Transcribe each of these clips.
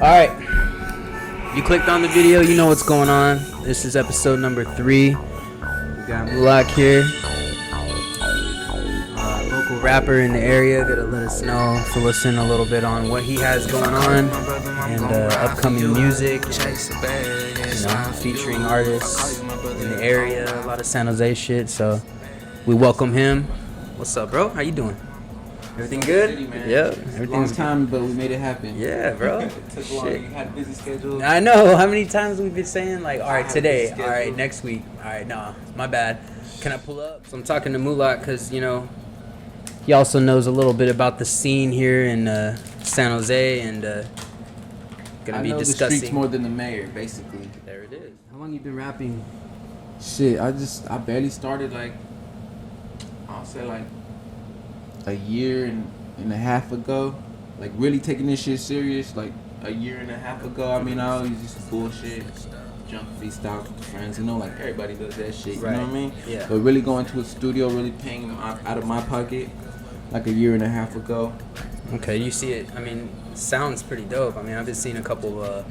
Alright. You clicked on the video, you know what's going on. This is episode number 3. We got Mulak here. Local rapper in the area. Gonna let us know, fill us in a little bit on what he has going on and upcoming music. You know, featuring artists in the area. A lot of San Jose shit. So we welcome him. What's up, bro? How you doing? Everything good? Yeah, everything's long time, but we made it happen. Yeah, bro. It took long. You had a busy schedule. I know. How many times we've been saying, like, all right, today, all right, next week, all right, nah, my bad. Can I pull up? So I'm talking to Mulak because, you know, he also knows a little bit about the scene here in San Jose and gonna be discussing. the streets more than the mayor, basically. There it is. How long you been rapping? Shit, I barely started, like, I'll say, like, a year and a half ago. Like, really taking this shit serious, like, a year and a half ago. I mean, I always used to bullshit, jump freestyle with friends, you know, like, everybody does that shit, you know what I mean? Yeah. But really going to a studio, really paying out of my pocket, like, a year and a half ago. Okay, you see it. I mean, it sounds pretty dope. I mean, I've been seeing a couple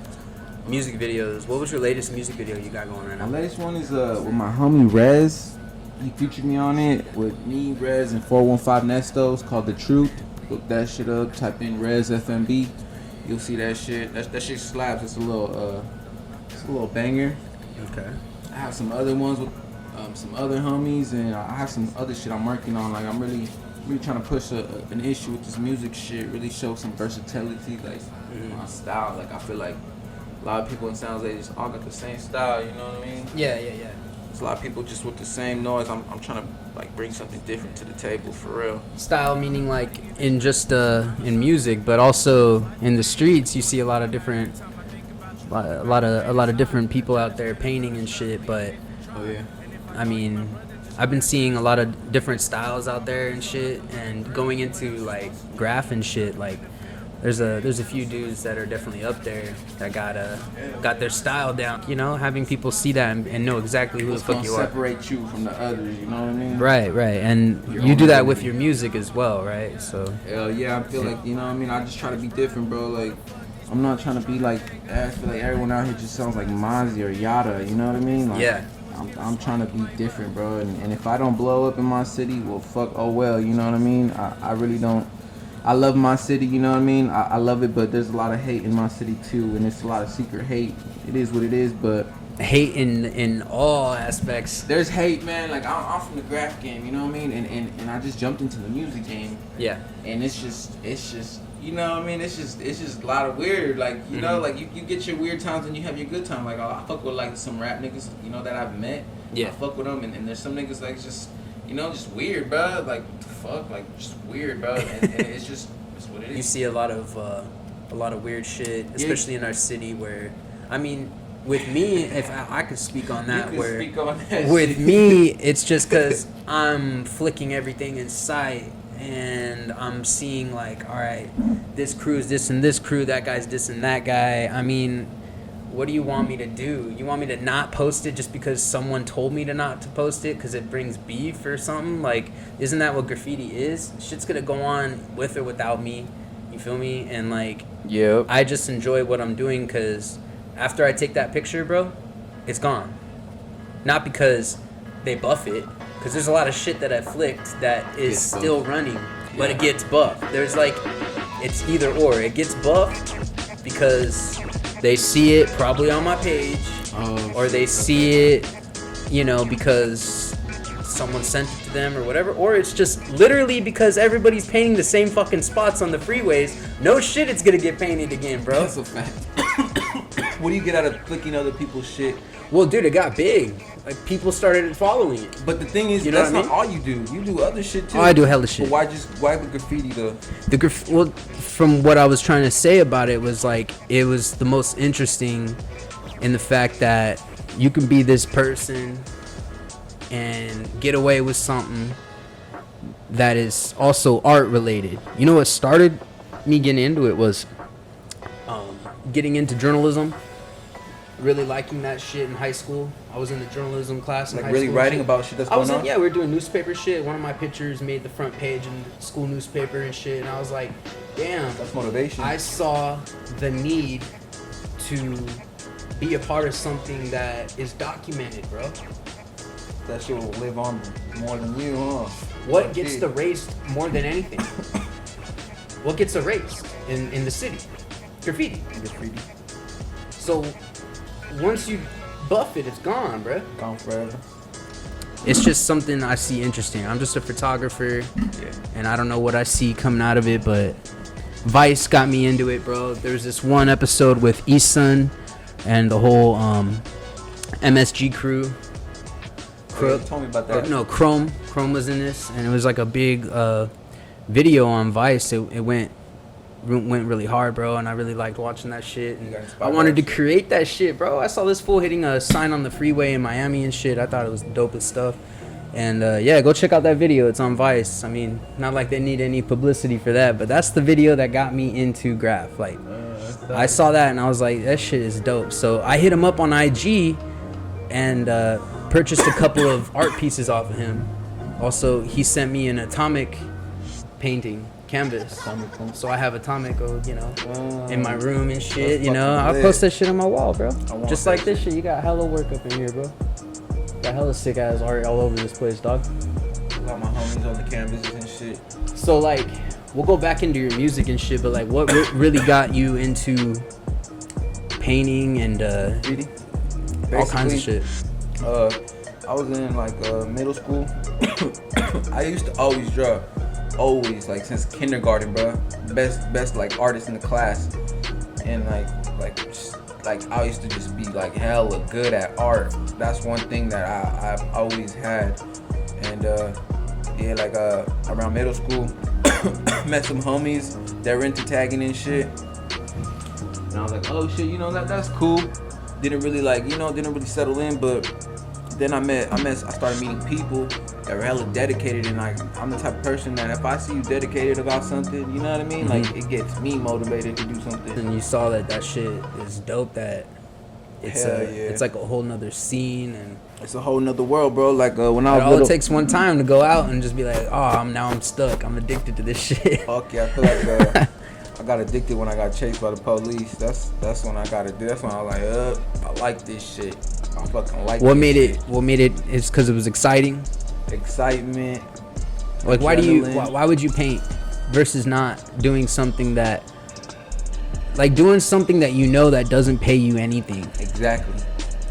music videos. What was your latest music video you got going right now? My latest one is with my homie Rez. He featured me on it with me, Rez, and 415 Nesto. It's called The Truth. Look that shit up. Type in Rez FMB. You'll see that shit. That shit slaps. It's a little banger. Okay. I have some other ones with some other homies, and I have some other shit I'm working on. Like, I'm really trying to push an issue with this music shit. Really show some versatility, like my style. Like, I feel like a lot of people in San Jose just all got the same style. You know what I mean? Yeah. A lot of people just with the same noise. I'm trying to, like, bring something different to the table, for real. Style meaning, like, in just in music, but also in the streets. You see a lot of different people out there painting and shit. But Oh yeah. I mean, I've been seeing a lot of different styles out there and shit, and going into, like, graph and shit. Like, there's a few dudes that are definitely up there that got their style down. You know, having people see that and know exactly who the fuck you are. Separate you from the others. You know what I mean? Right. And you do that with your music as well, right? So. Hell yeah, I feel like, you know what I mean. I just try to be different, bro. Like, I'm not trying to be like. I feel like everyone out here just sounds like Mozzie or Yada. You know what I mean? Like, Yeah. I'm trying to be different, bro. And if I don't blow up in my city, well, fuck. Oh well. You know what I mean? I really don't. I love my city, you know what I mean? I love it, but there's a lot of hate in my city too, and it's a lot of secret hate. It is what it is, but hate in all aspects. There's hate, man. Like, I'm from the graph game, you know what I mean? And I just jumped into the music game. Yeah. And it's just you know what I mean? It's just a lot of weird, like, you know, like you get your weird times and you have your good time. Like, I fuck with, like, some rap niggas, you know, that I've met. Yeah. I fuck with them, and there's some niggas, like, just, you know, just weird, bro. Like, fuck, like, just weird, bro. And it's just, it's what it is. You see a lot of weird shit, especially in our city. Where, I mean, with me, if I could speak on that, with me, it's just because I'm flicking everything in sight, and I'm seeing, like, all right, this crew's this and this crew, that guy's this and that guy. I mean, what do you want me to do? You want me to not post it just because someone told me not to post it because it brings beef or something? Like, isn't that what graffiti is? Shit's gonna go on with or without me. You feel me? And, like, yep. I just enjoy what I'm doing because after I take that picture, bro, it's gone. Not because they buff it, because there's a lot of shit that I flicked that is still running, but it gets buffed. There's, like, it's either or. It gets buffed because they see it probably on my page, or they see it, you know, because someone sent it to them or whatever, or it's just literally because everybody's painting the same fucking spots on the freeways. No shit, it's gonna get painted again, bro. That's a fact. What do you get out of flicking other people's shit? Well, dude, it got big. Like, people started following it. But the thing is, you know that's not all you do. You do other shit too. Oh, I do hella shit. But why the graffiti though? Well, from what I was trying to say about it was, like, it was the most interesting in the fact that you can be this person and get away with something that is also art related. You know what started me getting into it was getting into journalism. Really liking that shit in high school. I was in the journalism class in high school. Like, really writing about shit that's going on? Yeah, we were doing newspaper shit. One of my pictures made the front page in the school newspaper and shit. And I was like, damn. That's motivation. I saw the need to be a part of something that is documented, bro. That shit will live on more than you, huh? What gets erased more than anything? What gets erased in the city? Graffiti. So once you buff it, it's gone, bro. Gone forever. It's just something I see interesting. I'm just a photographer, and I don't know what I see coming out of it, but Vice got me into it, bro. There's this one episode with Easton and the whole MSG crew. Told me about that. No, Chrome was in this, and it was like a big video on Vice. It went really hard, bro, and I really liked watching that shit. And I wanted to create that shit, bro. I saw this fool hitting a sign on the freeway in Miami and shit. I thought it was the dopest stuff. And yeah, go check out that video. It's on Vice. I mean, not like they need any publicity for that, but that's the video that got me into graph. Like, I saw that and I was like, that shit is dope. So I hit him up on IG and purchased a couple of art pieces off of him. Also, he sent me an atomic painting canvas. So I have atomic, in my room and shit. You know, I'll post that shit on my wall, bro. Just like this shit. You got hella work up in here, bro. Got hella sick ass art all over this place, dog. Got my homies on the canvases and shit. So like, we'll go back into your music and shit, but like, what really got you into painting and all kinds of shit? I was in like middle school. I used to always draw, always, like since kindergarten, bro. Best like artist in the class, and like I used to just be like hella good at art. That's one thing that I've always had, and yeah, like around middle school, met some homies that were into tagging and shit, and I was like, oh shit, that's cool. Didn't really settle in, but then I started meeting people that were hella dedicated, and like I'm the type of person that if I see you dedicated about something, you know what I mean? Mm-hmm. Like it gets me motivated to do something. And you saw that shit is dope, that it's like a whole nother scene, and it's a whole nother world, bro. Like when I was all it takes one time to go out and just be like, oh, I'm stuck. I'm addicted to this shit. Fuck yeah, I feel like I got addicted when I got chased by the police. That's when I got to do. That's when I was like, I like this shit. I fucking like. What made it? Is because it was exciting. Excitement. Like, why would you paint versus not doing something that, like doing something that that doesn't pay you anything? Exactly.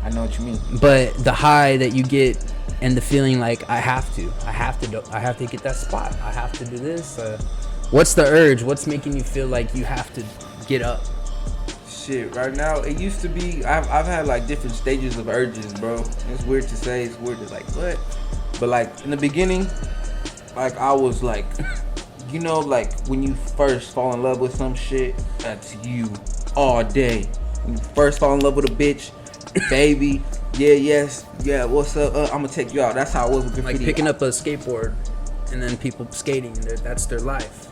I know what you mean. But the high that you get and the feeling like I have to get that spot. I have to do this. What's the urge? What's making you feel like you have to get up? Shit, right now, it used to be, I've had like different stages of urges, bro. It's weird to say, it's weird to like, what? But like in the beginning, like I was like, like when you first fall in love with some shit, that's you all day. When you first fall in love with a bitch, baby, yeah, what's up? I'm gonna take you out. That's how it was with graffiti. Like picking up a skateboard and then people skating, that's their life.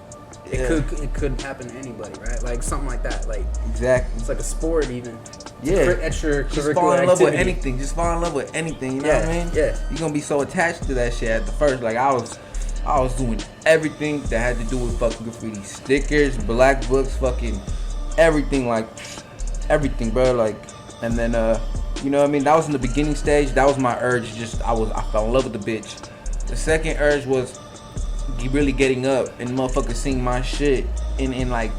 Yeah. It could happen to anybody, right? Like something like that. Like exactly. It's like a sport, even. Yeah. Just fall in love with anything. Just fall in love with anything. You know what I mean? Yeah. You're gonna be so attached to that shit at the first. Like I was doing everything that had to do with fucking graffiti, stickers, black books, fucking everything, like everything, bro. Like, and then you know what I mean? That was in the beginning stage. That was my urge. I fell in love with the bitch. The second urge was really getting up and motherfuckers seeing my shit and like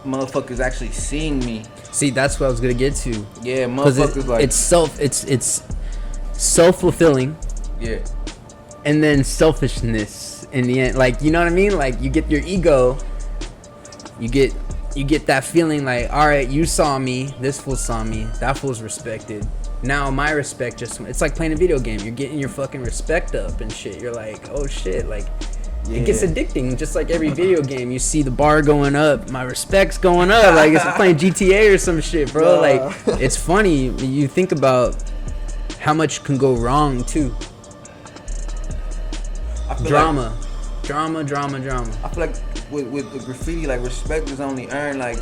motherfuckers actually seeing me. See, that's what I was gonna get to. Yeah, motherfuckers it's self-fulfilling. Yeah. And then selfishness in the end. Like, you know what I mean? Like you get your ego, you get that feeling like, all right, you saw me, this fool saw me, that fool's respected. Now my respect it's like playing a video game. You're getting your fucking respect up and shit. You're like, oh shit, like it gets addicting. Just like every video game, you see the bar going up, my respect's going up. Like it's playing GTA or some shit, bro. Like it's funny. You think about how much can go wrong too. Drama. I feel like with the graffiti, like respect is only earned like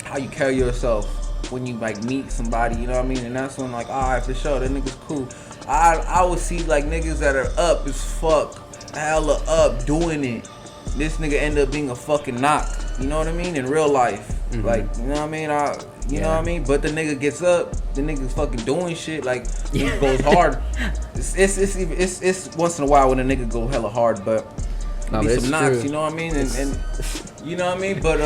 how you carry yourself when you like meet somebody, you know what I mean? And that's when like, alright, for sure, that nigga's cool. I would see like niggas that are up as fuck, hella up, doing it. This nigga end up being a fucking knock, you know what I mean? In real life, like, you know what I mean? You know what I mean? But the nigga gets up, the nigga's fucking doing shit, like, he goes hard. It's once in a while when a nigga go hella hard, but be some knocks, you know what I mean? And you know what I mean? But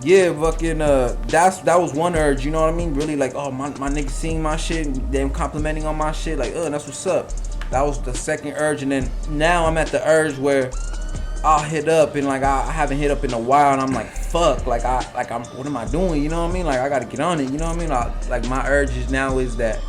yeah, fucking that was one urge, you know what I mean? Really like, oh, my nigga seeing my shit, them complimenting on my shit, like, that's what's up. That was the second urge, and then now I'm at the urge where I'll hit up, and like I haven't hit up in a while, and I'm like, fuck, what am I doing? You know what I mean? Like, I gotta get on it. You know what I mean? Like my urges now is that,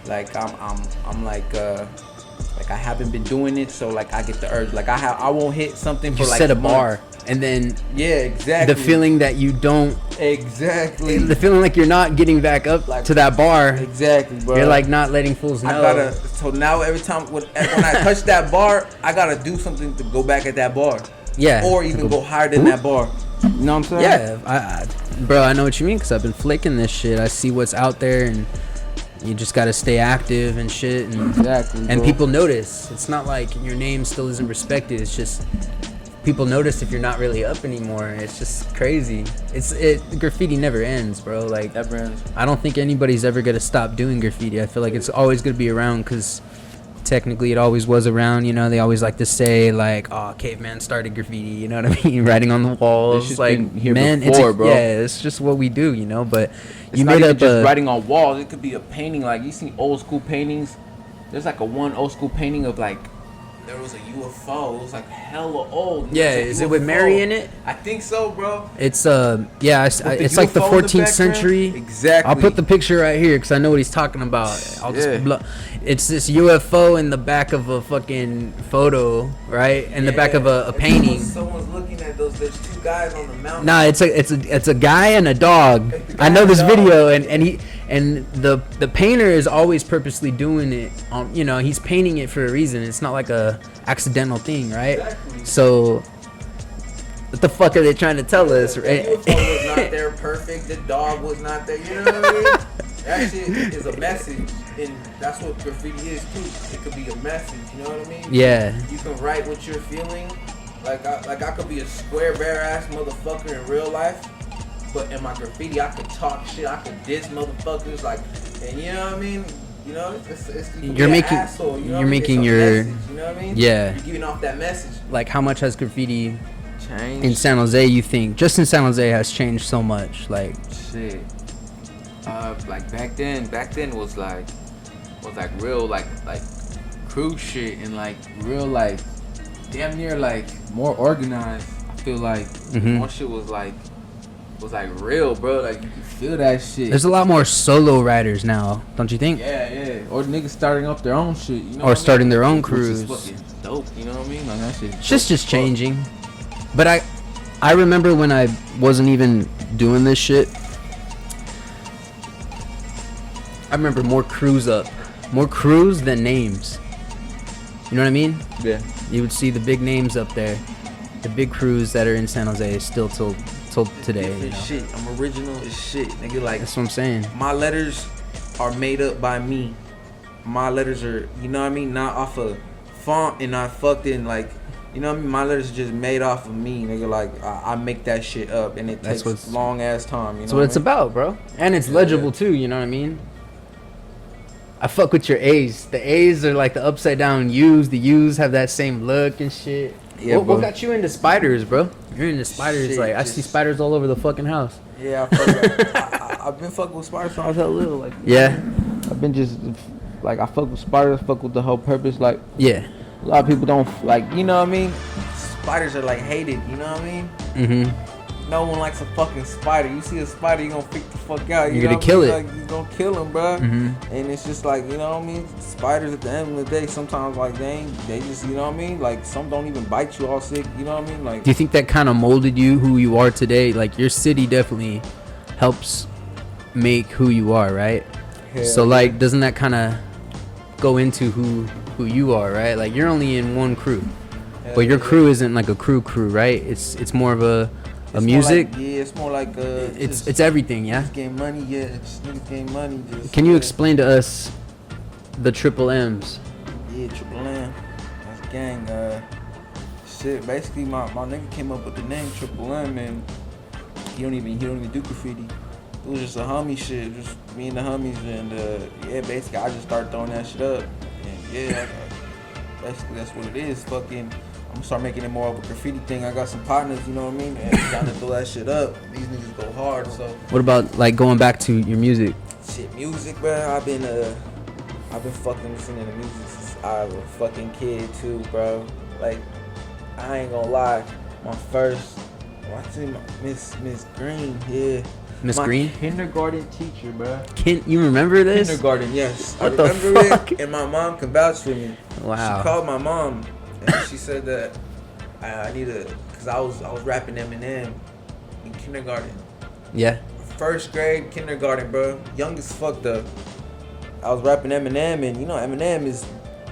like I'm like I haven't been doing it, so like I get the urge. Like I won't hit something for like set a bar, and then yeah, exactly. The feeling that you don't exactly. The feeling like you're not getting back up like, to that bar. Exactly, bro. You're like not letting fools know. So now every time when I touch that bar, I gotta do something to go back at that bar. Yeah. Or even go higher than that bar. You know what I'm saying? Yeah, bro, I know what you mean, because I've been flicking this shit. I see what's out there, and you just gotta stay active and shit. And, exactly. And people notice. It's not like your name still isn't respected. It's just people notice if you're not really up anymore. It's just crazy. Graffiti never ends, bro. Like, never ends. I don't think anybody's ever gonna stop doing graffiti. I feel like it's always gonna be around, because technically it always was around, you know. They always like to say like, oh, caveman started graffiti, you know what I mean? Writing on the walls. It's like, been here before, bro. Yeah, it's just what we do, you know. But it's you not made even up just writing on walls. It could be a painting. Like, you see old school paintings. There's like one old school painting of like, there was a UFO. It was like hella old. Yeah, is it with Mary in it? I think so, bro. It's it's like the 14th century. Exactly. I'll put the picture right here because I know what he's talking about. It's this UFO in the back of a fucking photo, right? In the back of a painting. Someone's looking at those. There's two guys on the mountain. Nah, it's a guy and a dog. I know this video, and the painter is always purposely doing it. You know, he's painting it for a reason. It's not like a accidental thing, right? Exactly. So what the fuck are they trying to tell us, right? The UFO was not there perfect. The dog was not there. You know what I mean? That shit is a message, and that's what graffiti is too. It could be a message. You know what I mean? Yeah. You can write what you're feeling. Like I could be a square bare ass motherfucker in real life, but in my graffiti I could talk shit. I could diss motherfuckers, like, and you know what I mean? You know, you're making asshole, you know you're making your message, you know what I mean? Yeah. You're giving off that message. Like, how much has graffiti changed in San Jose? You think just in San Jose has changed so much? Like, shit. Like back then was like real like crew shit, and like real like damn near like more organized. I feel like more shit was like real, bro. Like, you can feel that shit. There's a lot more solo riders now, don't you think? Yeah. Or niggas starting up their own shit, you know. Or starting their own crews. Which is fucking dope, you know what I mean? Like, that shit. It's just changing. But I remember when I wasn't even doing this shit. I remember more crews than names. You know what I mean? Yeah. You would see the big names up there, the big crews that are in San Jose still till today. You know? Shit, I'm original as shit, nigga. Like, that's what I'm saying. My letters are made up by me. My letters are, you know what I mean, not off of font and not fucked in, like, you know what I mean. My letters are just made off of me, nigga. Like, I make that shit up, and it takes long ass time. You know that's what it's about, bro. And it's legible too. You know what I mean? I fuck with your A's. The A's are like the upside down U's. The U's have that same look and shit. Yeah, what got you into spiders, bro? You're into spiders. Shit, like, I see spiders all over the fucking house. Yeah, I've been fucking with spiders since I was hella little. Like, yeah. I've been just like, I fuck with spiders. Fuck with the whole purpose. Like, yeah. A lot of people don't like. You know what I mean? Spiders are like hated. You know what I mean? Mm-hmm. No one likes a fucking spider. You see a spider, you gonna freak the fuck out. You're gonna kill it. Like, you gonna kill him, bro. Mm-hmm. And it's just like, you know what I mean? Spiders at the end of the day, sometimes like they just, you know what I mean? Like, some don't even bite you all sick. You know what I mean? Like, do you think that kind of molded you who you are today? Like, your city definitely helps make who you are, right? So like, doesn't that kind of go into who you are, right? Like, you're only in one crew, but your crew isn't like a crew, right? It's more of a music. Like, yeah, it's more like it's everything, yeah. Niggas getting money, yeah. It's niggas getting money. Can you explain to us the triple M's? Yeah, triple M. That's gang. Shit. Basically, my nigga came up with the name Triple M, and he don't even do graffiti. It was just a homie shit, just me and the homies, and yeah, basically I just started throwing that shit up, and yeah, basically that's what it is. Fucking, I'm gonna start making it more of a graffiti thing. I got some partners, you know what I mean, and trying to throw that shit up. These niggas go hard, so. What about like going back to your music? Shit, music, bro. I've been fucking listening to music since I was a fucking kid too, bro. Like, I ain't gonna lie, my first, what's it, Miss Green, yeah. Miss Green? Kindergarten teacher, bro. You remember this? Kindergarten, yes. What I the remember fuck? it, and my mom can vouch for me. Wow. She called my mom, and she said that I need to, cause I was rapping Eminem in kindergarten. Yeah. First grade, kindergarten, bro. Young as fuck though. I was rapping Eminem, and you know Eminem is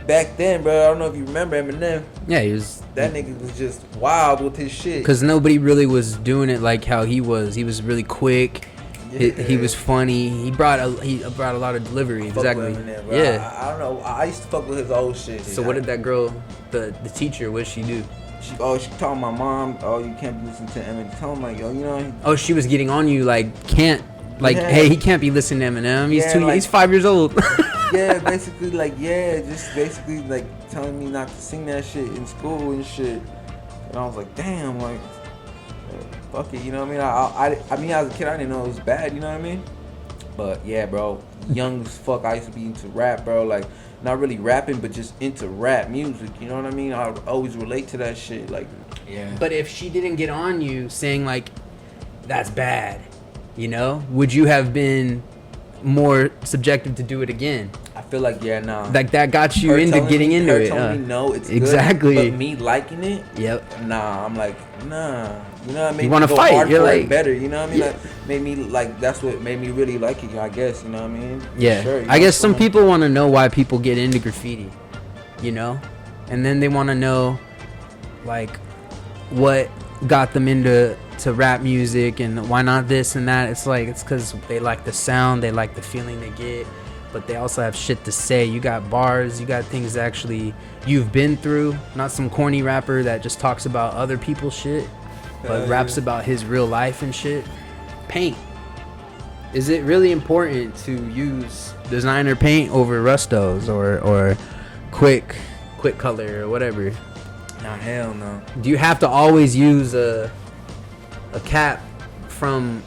back then, bro. I don't know if you remember Eminem. Yeah, he was. That nigga was just wild with his shit. Cause nobody really was doing it like how he was. He was really quick. Yeah. He was funny. He brought a lot of delivery. Exactly. Eminem, bro. Yeah. I don't know. I used to fuck with his old shit. So what did that girl, the teacher, what did she do? She told my mom, you can't be listening to Eminem. Tell him like, yo, you know. Oh, she was getting on you like hey, he can't be listening to Eminem. He's 5 years old. Yeah, basically just basically like telling me not to sing that shit in school and shit. And I was like, damn, like, fuck it, you know what I mean? I mean, as a kid, I didn't know it was bad, you know what I mean? But yeah, bro, young as fuck, I used to be into rap, bro. Like, not really rapping, but just into rap music, you know what I mean? I always relate to that shit, like, yeah. But if she didn't get on you saying like, that's bad, you know, would you have been more subjective to do it again? I feel like, yeah, nah. Like that got you into getting into it. Telling me no, it's exactly. Good, but me liking it, yep. Nah, I'm like, nah. You know what I mean? You want to fight? You're like better. You know what I mean? Yeah. Like, made me like that's what made me really like it. I guess you know what I mean? Yeah. Sure, I guess some people want to know why people get into graffiti, you know, and then they want to know like what got them into rap music and why not this and that. It's like it's because they like the sound, they like the feeling they get, but they also have shit to say. You got bars, you got things actually you've been through, not some corny rapper that just talks about other people's shit, but raps about his real life and shit. Paint. Is it really important to use designer paint over Rustos or quick color or whatever? Nah, hell no. Do you have to always use a cap from,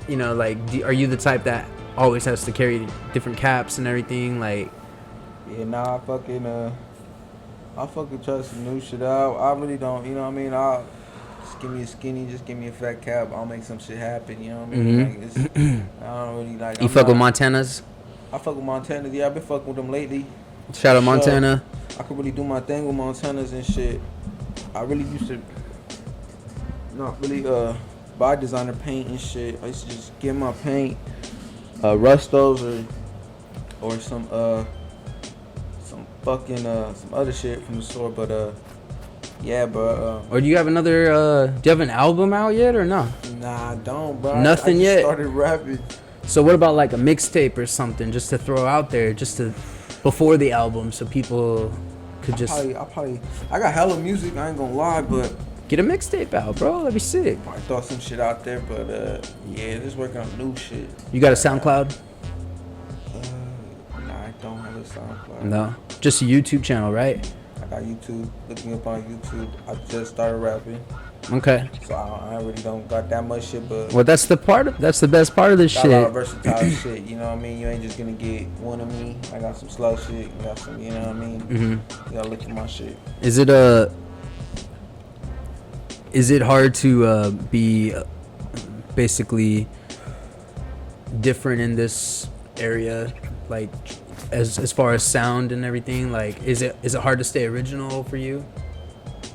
you know, like, are you the type that always has to carry different caps and everything? Like, yeah, nah, I fucking try some new shit out. I really don't, you know what I mean? I'll just give me a skinny, just give me a fat cap. I'll make some shit happen, you know what I mean? Mm-hmm. Like, I don't really like. You fuck with Montanas? I fuck with Montanas. Yeah, I've been fucking with them lately. Shout out Montana. I could really do my thing with Montanas and shit. I really used to not really buy designer paint and shit. I used to just get my paint, Rustos or some fucking some other shit from the store. But yeah, bro. Or do you have another? Do you have an album out yet or no? Nah, I don't, bro. Nothing I just yet. Started rapping. So what about like a mixtape or something, just to throw out there, just to before the album, so people could just. I got hella music. I ain't gonna lie, but. Get a mixtape out, bro. That'd be sick. I throw some shit out there, but yeah, just working on new shit. You got a SoundCloud? Nah, I don't have a SoundCloud. No, just a YouTube channel, right? I got YouTube. Look me up on YouTube. I just started rapping. Okay. So I really don't got that much shit, but. Well, that's the best part of this shit. Got a lot of versatile shit. You know what I mean? You ain't just gonna get one of me. I got some slow shit. You got some. You know what I mean? Mm-hmm. You gotta look at my shit. Is it hard to be basically different in this area, like as far as sound and everything? Like, is it hard to stay original for you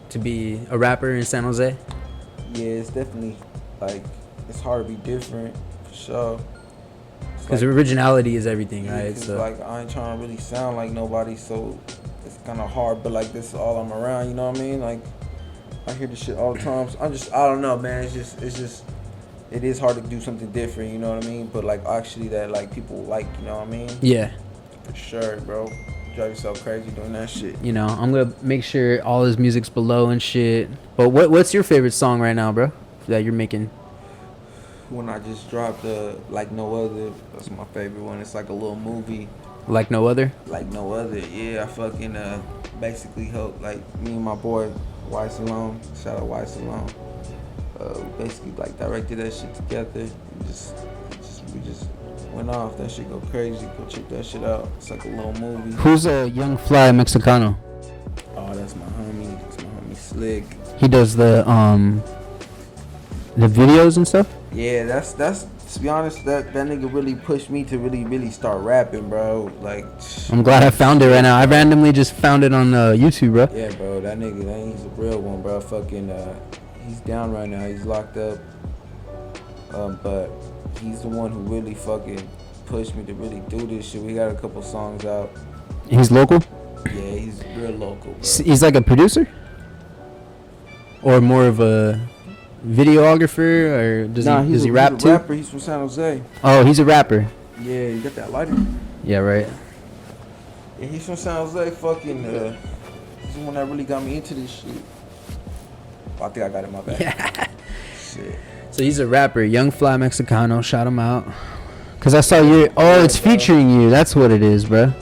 to be a rapper in San Jose? Yeah, it's definitely like it's hard to be different for sure. Because originality is everything, yeah, right? So like I ain't trying to really sound like nobody, so it's kind of hard. But like this is all I'm around, you know what I mean? Like. I hear this shit all the time. So I don't know, man. It is hard to do something different, you know what I mean? But like actually that like people like, you know what I mean? Yeah. For sure, bro. Drive yourself crazy doing that shit. You know, I'm gonna make sure all his music's below and shit. But what's your favorite song right now, bro? That you're making? when I just dropped Like No Other. That's my favorite one. It's like a little movie. Like No Other? Like No Other, yeah. I fucking basically helped, like, me and my boy Y Salone. Shout out Y Salone. Basically like directed that shit together. We just went off. That shit go crazy. Go check that shit out. It's like a little movie. Who's a young fly Mexicano? Oh, that's my homie. That's my homie Slick. He does the videos and stuff? Yeah, that's to be honest, that nigga really pushed me to really start rapping, bro. Like, I'm glad I found it right now. I randomly just found it on YouTube, bro. Yeah, bro, that nigga, he's a real one, bro. Fucking he's down right now. He's locked up. But he's the one who really fucking pushed me to really do this shit. We got a couple songs out. He's local? Yeah, he's real local, bro. He's like a producer? Or more of a videographer? Or does he rap too? He's a rapper. He's from San Jose. Oh, he's a rapper. Yeah, you got that lighter? Yeah, right. Yeah, he's from San Jose. Fucking, he's the one that really got me into this shit. Oh, I think I got it in my bag. Yeah. Shit. So he's a rapper, Young Fly Mexicano. Shout him out. Cause I saw you. Oh, it's featuring you. That's what it is, bro.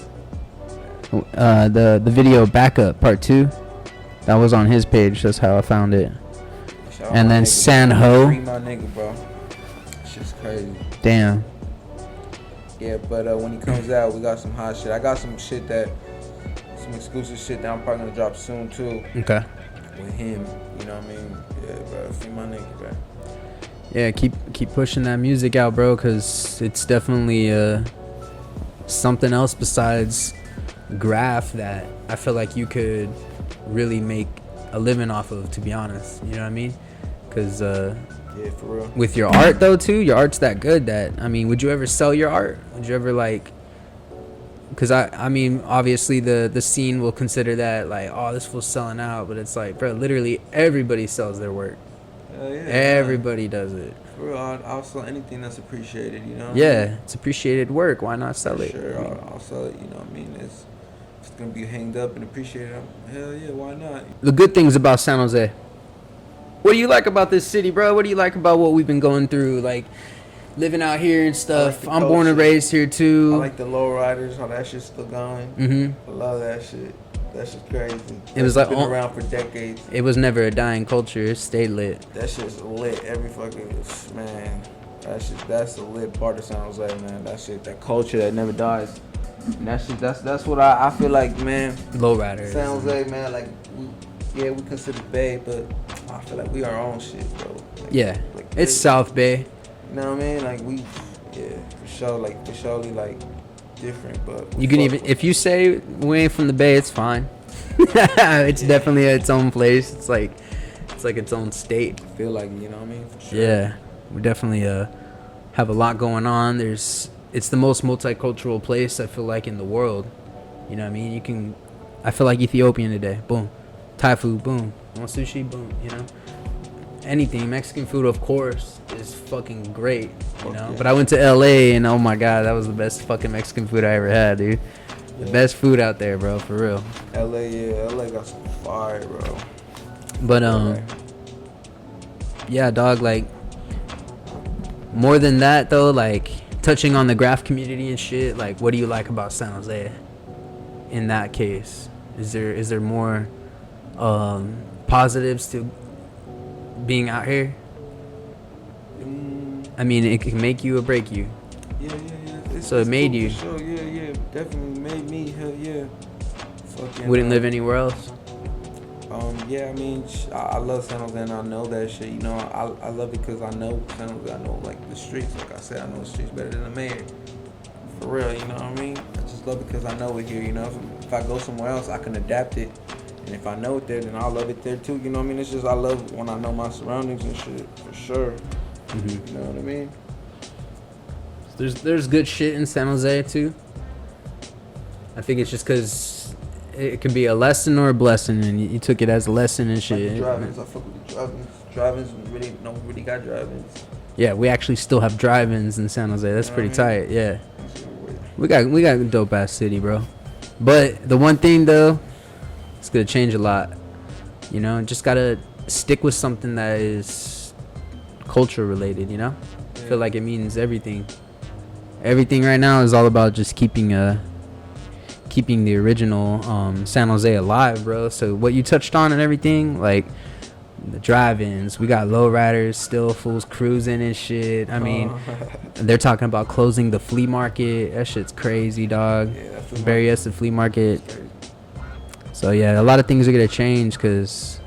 The video Backup Part 2. That was on his page. That's how I found it. And then San Ho. Free my nigga, bro. Shit's crazy. Damn. Yeah, but when he comes out, we got some hot shit. I got some some exclusive shit that I'm probably gonna drop soon too. Okay. With him, you know what I mean? Yeah, bro. Free my nigga, bro. Yeah, keep pushing that music out, bro, cause it's definitely something else besides graph that I feel like you could really make a living off of, to be honest. You know what I mean? Cause yeah, for real. with your art though too, your art's that good that, I mean, would you ever sell your art? Would you ever like? Cause I mean, obviously the scene will consider that like, oh, this fool's selling out, but it's like, bro, literally everybody sells their work. Yeah, everybody does it. For real, I'll sell anything that's appreciated, you know? Yeah, it's appreciated work. Why not sell it? Sure, I'll sell it, you know what I mean? It's gonna be hanged up and appreciated. Hell yeah, why not? The good things about San Jose. What do you like about this city, bro? What do you like about what we've been going through? Like, living out here and stuff. I'm born and raised here too. I like the lowriders, how that shit's still going. Mm-hmm. I love that shit. That shit's crazy. It was like been around for decades. It was never a dying culture. It stayed lit. That shit's lit every fucking man. That's a lit part of San Jose, man. That shit, that culture that never dies. And that shit, that's what I feel like, man. Lowriders. San Jose, man. Like, we consider Bay, but I feel like we our own shit, bro. Like, yeah, like it's South Bay. You know what I mean? Like for sure, like different, but you can even if you say we ain't from the Bay, it's fine. It's definitely its own place. It's like its own state. I feel like, you know what I mean? For sure. Yeah, we definitely have a lot going on. It's the most multicultural place I feel like in the world. You know what I mean? I feel like Ethiopian today. Boom. Thai food. Boom. Want sushi? Boom. You know. Anything Mexican food, of course, is fucking great, you know. Yeah. But I went to LA and oh my god, that was the best fucking Mexican food I ever had, dude. The best food out there, bro, for real. LA got some fire, bro. But yeah, dog. Like more than that though, like touching on the graph community and shit. Like, what do you like about San Jose? In that case, is there more positives to being out here? I mean, it can make you or break you. Yeah. So it made you. Sure, yeah, definitely made me. Hell yeah. Fucking, wouldn't live anywhere else. Yeah, I mean, I love San Jose and I know that shit. You know, I love it because I know San Jose. I know like the streets. Like I said, I know the streets better than the mayor. For real, you know what I mean? I just love it because I know it here. You know, if I go somewhere else, I can adapt it. And if I know it there, then I'll love it there too. You know what I mean? It's just I love when I know my surroundings and shit, for sure. Mm-hmm. You know what I mean? There's good shit in San Jose too. I think it's just because it can be a lesson or a blessing, and you took it as a lesson and shit. Like the drive-ins, I fuck with the drive-ins. Drive-ins really, no one really got drive-ins. Yeah, we actually still have drive-ins in San Jose. That's pretty tight. Yeah, we got a dope ass city, bro. But the one thing though, it's gonna change a lot. You know, just gotta stick with something that is culture related. You know. Yeah, feel like it means everything. Everything right now is all about just keeping the original San Jose alive, bro. So what you touched on and everything, like the drive-ins, we got lowriders still, fools cruising and shit. I mean, they're talking about closing the flea market. That shit's crazy, dog. Berryessa flea market. So yeah, a lot of things are gonna change because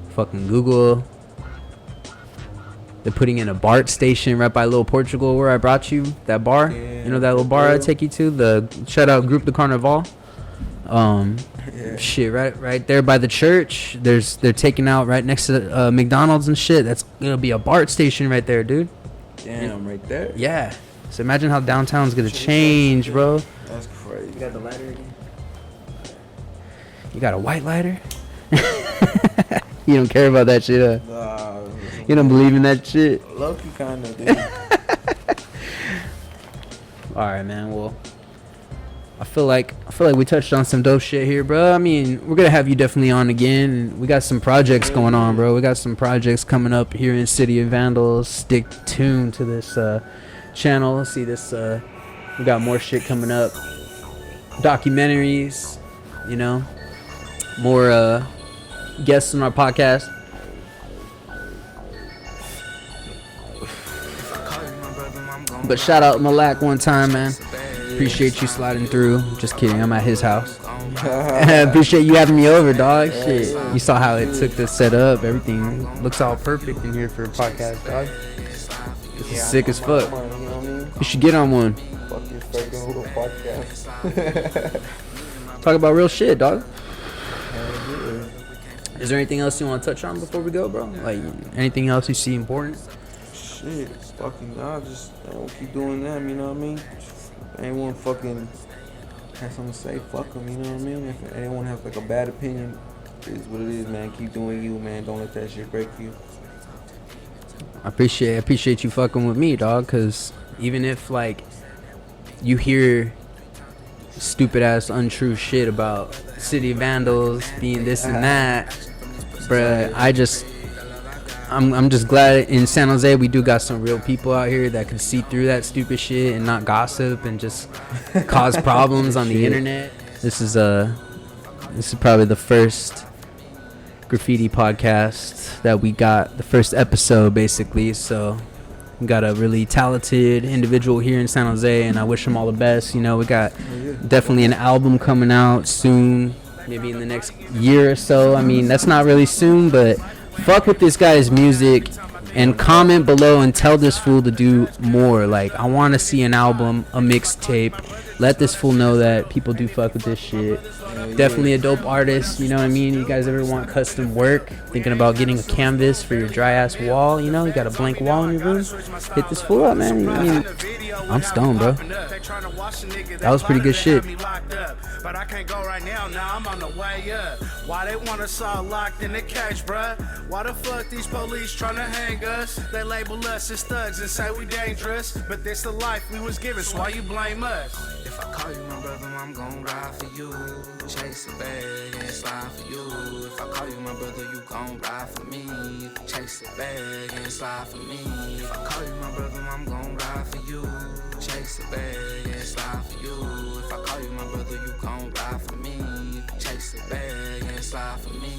fucking Google. They're putting in a BART station right by Little Portugal where I brought you that bar. You know that little bar I take you to, the shout out Group de Carnaval. Shit, right there by the church. They're taking out right next to McDonald's and shit. That's gonna be a BART station right there, dude. Damn, right there. Yeah. So imagine how downtown's gonna change, bro. That's crazy. You got the lighter again? You got a white lighter? You don't care about that shit, huh? Nah, you don't believe in that shit? Low-key kind of, dude. Alright, man. Well, I feel like we touched on some dope shit here, bro. I mean, we're gonna have you definitely on again. We got some projects going on, bro. We got some projects coming up here in City of Vandals. Stick tuned to this channel. See this. We got more shit coming up. Documentaries, you know, more guests on our podcast. But shout out Mulak one time, man. Appreciate you sliding through. Just kidding, I'm at his house. Appreciate you having me over, dog. Shit, you saw how it took to set up. Everything looks all perfect in here for a podcast, dog. This is sick as fuck. You should get on one. Talk about real shit, dog. Is there anything else you want to touch on before we go, bro? Like, anything else you see important? Shit, fucking God, just keep doing them, you know what I mean? If anyone fucking has something to say, fuck them, you know what I mean? If anyone has like a bad opinion, it is what it is, man. Keep doing you, man. Don't let that shit break you. I appreciate you fucking with me, dog, because even if, like, you hear stupid ass untrue shit about City of Vandals being this and that, bruh, I'm just glad in San Jose we do got some real people out here that can see through that stupid shit and not gossip and just cause problems on the internet. This is probably the first graffiti podcast that we got, the first episode basically. So we got a really talented individual here in San Jose, and I wish him all the best. You know, we got definitely an album coming out soon, maybe in the next year or so. I mean, that's not really soon, but fuck with this guy's music and comment below and tell this fool to do more. Like, I want to see an album, a mixtape. Let this fool know that people do fuck with this shit. Definitely a dope artist, you know what I mean? You guys ever want custom work? Thinking about getting a canvas for your dry ass wall, you know? You got a blank wall in your room? Hit this fool up, man. I mean, I'm stoned, bro. That was pretty good shit. But I can't go right now, I'm on the way up. Why they want us all locked in the cage, bruh? Why the fuck these police tryna hang us? They label us as thugs and say we dangerous, but this the life we was given, so why you blame us? If I call you my brother, I'm gon' ride for you. Chase a bag and slide for you. If I call you my brother, you gon' ride for me. Chase a bag and slide for me. If I call you my brother, I'm gon' ride for you. Chase a bag and slide for you. If I call you my brother, you gon' ride for me. Chase a bag and slide for me.